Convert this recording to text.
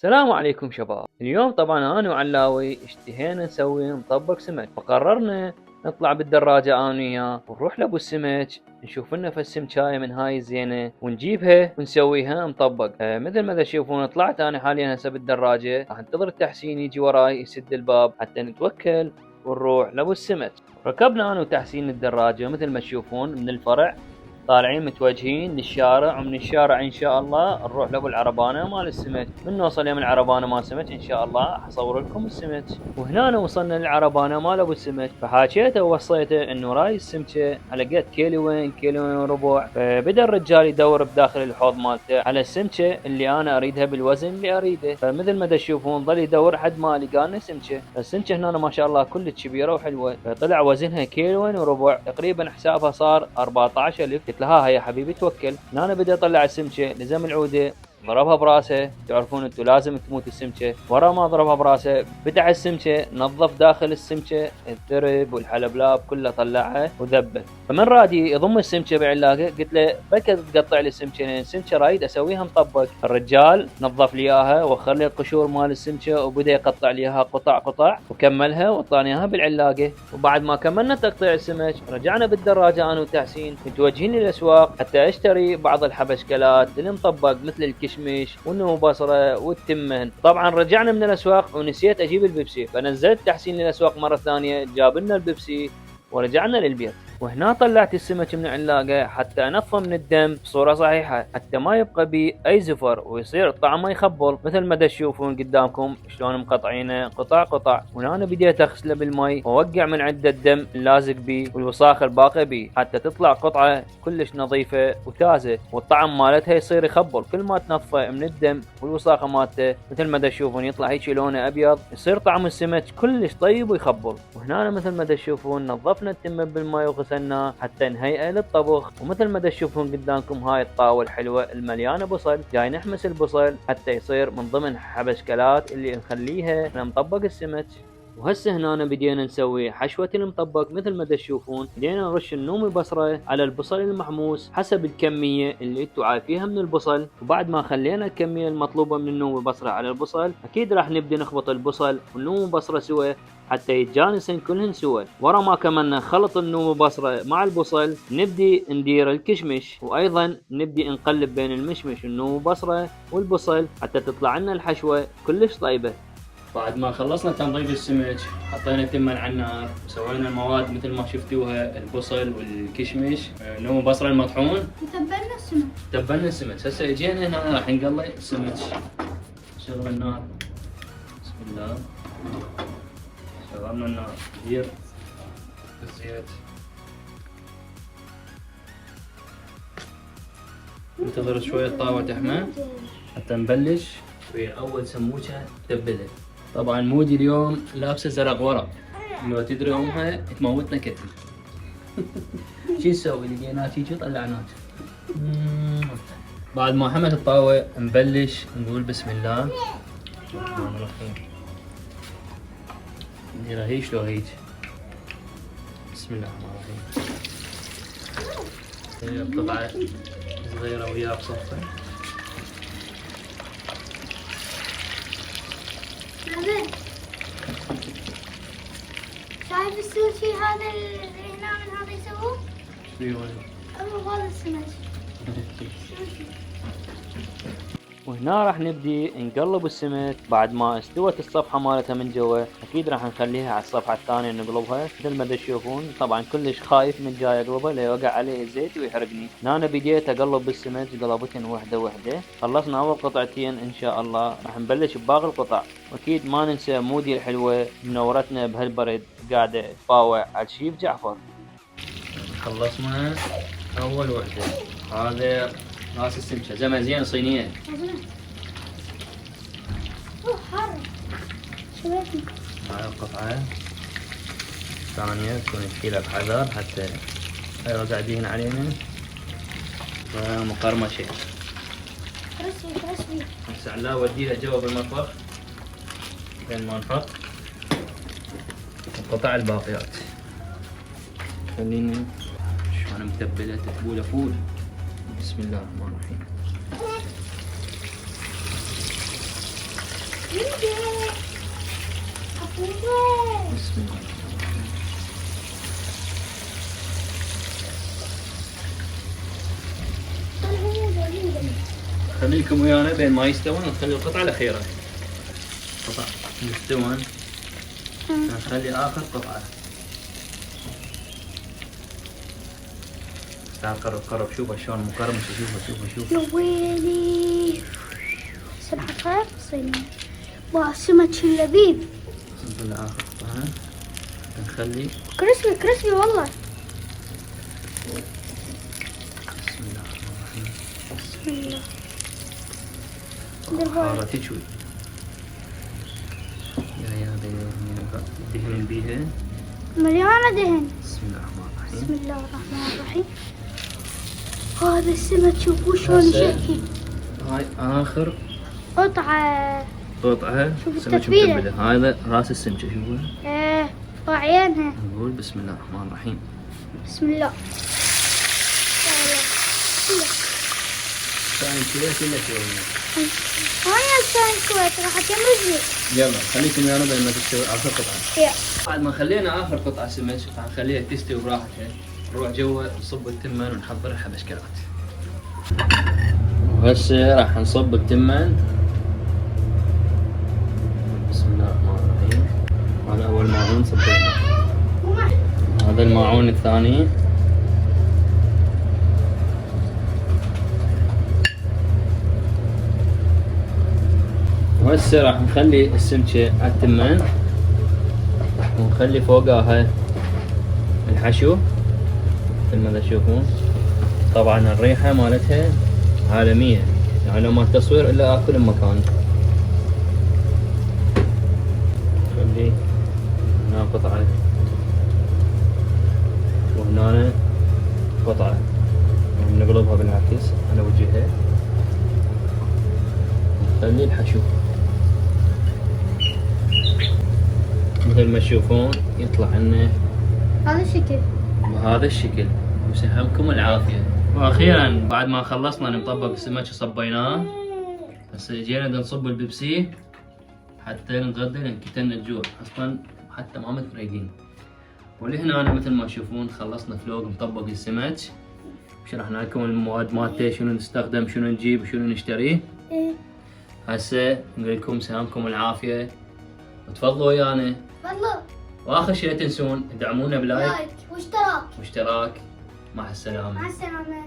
السلام عليكم شباب. اليوم طبعا انا وعلاوي اشتهينا نسوي مطبق سمك، فقررنا نطلع بالدراجة انا وياه ونروح لابو السمك نشوف لنا فد سمكاية من هاي الزينة ونجيبها ونسويها مطبق. مثل ما تشوفون طلعت انا حاليا هسه بالدراجة، راح انتظر تحسين يجي وراي يسد الباب حتى نتوكل ونروح لابو السمك. ركبنا انا وتحسين الدراجة مثل ما تشوفون من الفرع، طالعين متوجهين للشارع، ومن الشارع ان شاء الله نروح لابو العربانه مال السمك. من نوصل يم العربانه مال السمك ان شاء الله حصور لكم السمك. وهنا وصلنا للعربانه مال ابو السمك، فحاكيته ووصيته انه راي السمكه على قد كيلوين كيلوين وربع. فبدا الرجال يدور بداخل الحوض مالته على السمكه اللي انا اريدها بالوزن اللي اريده. فمثل ما تشوفون ظل يدور حد ما لقى لنا سمكه. السمكه هنا ما شاء الله كلش كبيره وحلوه، فطلع وزنها كيلوين وربع، تقريبا حسابها صار 14,000. قلت له ها يا حبيبي توكل. هنا بدا يطلع السمكه، لزم العوده ضربها براسه. تعرفون انتم لازم تموت السمكه. ورا ما ضربها براسه فتح السمكه، نظف داخل السمكه الثرب والحلبلاب كله طلعها وذبه. فمن رادي يضم السمكه بعلاقه قلت له بكت تقطع لي السمكه لان السمكه رايد اسويها مطبق. الرجال نظف لي اياها وخر لي القشور مال السمكه وبدا يقطع لي اياها قطع قطع وكملها واعطاني اياها بالعلاقه. وبعد ما كملنا تقطيع السمك رجعنا بالدراجه انا وتحسين متوجهين للاسواق حتى اشتري بعض الحبشكلات للمطبق مثل الكشمش والنمو بصره والتمن. طبعا رجعنا من الاسواق ونسيت اجيب البيبسي، فنزلت تحسين للاسواق مره ثانيه جاب لنا البيبسي ورجعنا للبيت. وهنا طلعت السمك من العلاقة حتى انظفه من الدم بصورة صحيحة حتى ما يبقى بيه اي زفر ويصير طعمه يخبل مثل ما تشوفون قدامكم شلون مقطعينه قطع قطع. وهنا بديت اغسله بالمي واوقع من عنده الدم اللازق بيه والوساخ الباقي بيه حتى تطلع قطعة كلش نظيفة وتازة، والطعم مالتها يصير يخبل كل ما تنظفه من الدم والوساخة مالته. مثل ما تشوفون يطلع هيك لونه ابيض، يصير طعم السمك كلش طيب ويخبل. وهنا مثل ما تشوفون نظفنا التمن بالمي وغسلناه حتى نهيئه للطبخ. ومثل ما تشوفون قدامكم هاي الطاوة الحلوة المليانة بصل، جاي نحمس البصل حتى يصير من ضمن حبشكلات اللي نخليها لمطبق السمك. وهسه هنا بدينا نسوي حشوة المطبق. مثل ما تشوفون بدينا نرش النومي بصرة على البصل المحموس حسب الكمية اللي انتو عايفيها من البصل. وبعد ما خلينا الكمية المطلوبة من النومي بصرة على البصل اكيد راح نبدي نخبط البصل والنومي بصرة سوا حتى يتجانسن كلهن سوا. ورا ما كملنا خلط النومي بصرة مع البصل نبدي ندير الكشمش، وايضا نبدي نقلب بين المشمش والنومي بصرة والبصل حتى تطلع لنا الحشوة كلش طيبة. بعد ما خلصنا تنظيف السمك حطينا التمن على النار وسوينا المواد مثل ما شفتوها، البصل والكشمش نوم بصل المطحون. تبلنا السمك. هسه اجينا هنا راح نقلي السمك. شغل النار بسم الله. شغلنا النار كثير الزيت. ننتظر شوية الطاوة تحمى حتى نبلش ويا أول سموكة تبلها. طبعا مودي اليوم لابسه زرق ورق، لو تدري امها تموتنا كتل. شو نسوي؟ لقيناك هيك طلعناك. بعد ما حمت الطاوه نبلش نقول بسم الله الرحمن الرحيم. نديرها هيك لو هيك. بسم الله الرحمن الرحيم. هي قطعه صغيره وياها بصفه. شايف السوشي هذا اللي هنا من هذا يسووه؟ شو هذا السمك. وهنا راح نبدي نقلب السمك. بعد ما استوت الصفحة مالتها من جوا اكيد راح نخليها على الصفحة الثانية نقلبها. مثل ما تشوفون طبعا كلش خايف من جاي اقلبها ليوقع عليه الزيت ويحرقني. هنا انا بديت اقلب بالسمك قلبتين وحدة وحدة. خلصنا اول قطعتين ان شاء الله راح نبلش بباقي القطع. واكيد ما ننسى مودي الحلوة منورتنا بهالبرد قاعدة تطاوع على الشيف جعفر. خلصنا اول وحدة. هذا راس السمكة زين صينية. حر شويتي. هاي القطعة الثانية تكون تشيلها بحذر حتى هاي قاعدين علينا مقرمشة. رسمي هسه علاوة اوديها جوا بالمطبخ لين ما نحط القطع الباقيات. خليني شلون متبلة تتبولة فول. بسم الله الرحمن الرحيم. ينجح. أفوز. بسم الله. خليكم ويانا بين ما يستوون نخلي القطعة الأخيرة. قطع يستوون نخلي آخر قطعة. تعال قرب قرب شوفه شلون مقرمش. شوفه يا ويلي. سبحة صينية. وسمك اللذيذ. نخلي آخر قطعة. نخلي كريسبي والله. بسم الله الرحمن الرحيم. بسم الله. حارة تشوي. يا دهن بيها. مليانة دهن. بسم الله الرحمن الرحيم. بسم الله الرحمن الرحيم. هذا السمك شوفوا شلون يشكل. هاي آخر قطعة. قطعة شوف سمك التتبيلة. متبلة. هذا راس السمكة شوفوا. ايه وعينها. نقول بسم الله الرحمن الرحيم. بسم الله. ثاني كذا كله شوي. وانا الثاني كويت راح اتمرز. يلا خليكم يا ربع ما تستوي آخر قطعة. يا بعد ما خلينا آخر قطعة سمك راح نخليها تستوي براحتها. نروح جوا نصب التمن ونحضر الحبشكرات. وهسه راح نصب التمن. بسم الله الرحمن الرحيم. هذا أول ماعون صبينا. هذا الماعون الثاني. وهسه راح نخلي السمكة على التمن ونخلي فوقها الحشو مثل ما تشوفون. طبعا الريحة مالتها عالمية يعني لو ما التصوير الا اكل بمكان. نخلي هنا قطعة وهنا قطعة ونقلبها بالعكس على وجهها. نخلي الحشو مثل ما تشوفون يطلع لنا هذا الشكل. بهذا الشكل. وسهمكم العافية. واخيرا بعد ما خلصنا نطبق السمك وصبيناه هسه جينا نصب البيبسي حتى نتغدى لان كتلنا الجوع اصلا حتى ما متفرقين. ولهنا أنا مثل ما تشوفون خلصنا فلوق مطبق السمك. شرحنا لكم المواد مالته شنو نستخدم شنو نجيب وشنو نشتريه. هسه نقول لكم سلامكم العافية وتفضلوا ويانا. والله. واخر شيء لا تنسون تدعمونا بلايك واشتراك. واشتراك. مع السلامة. مع السلامة.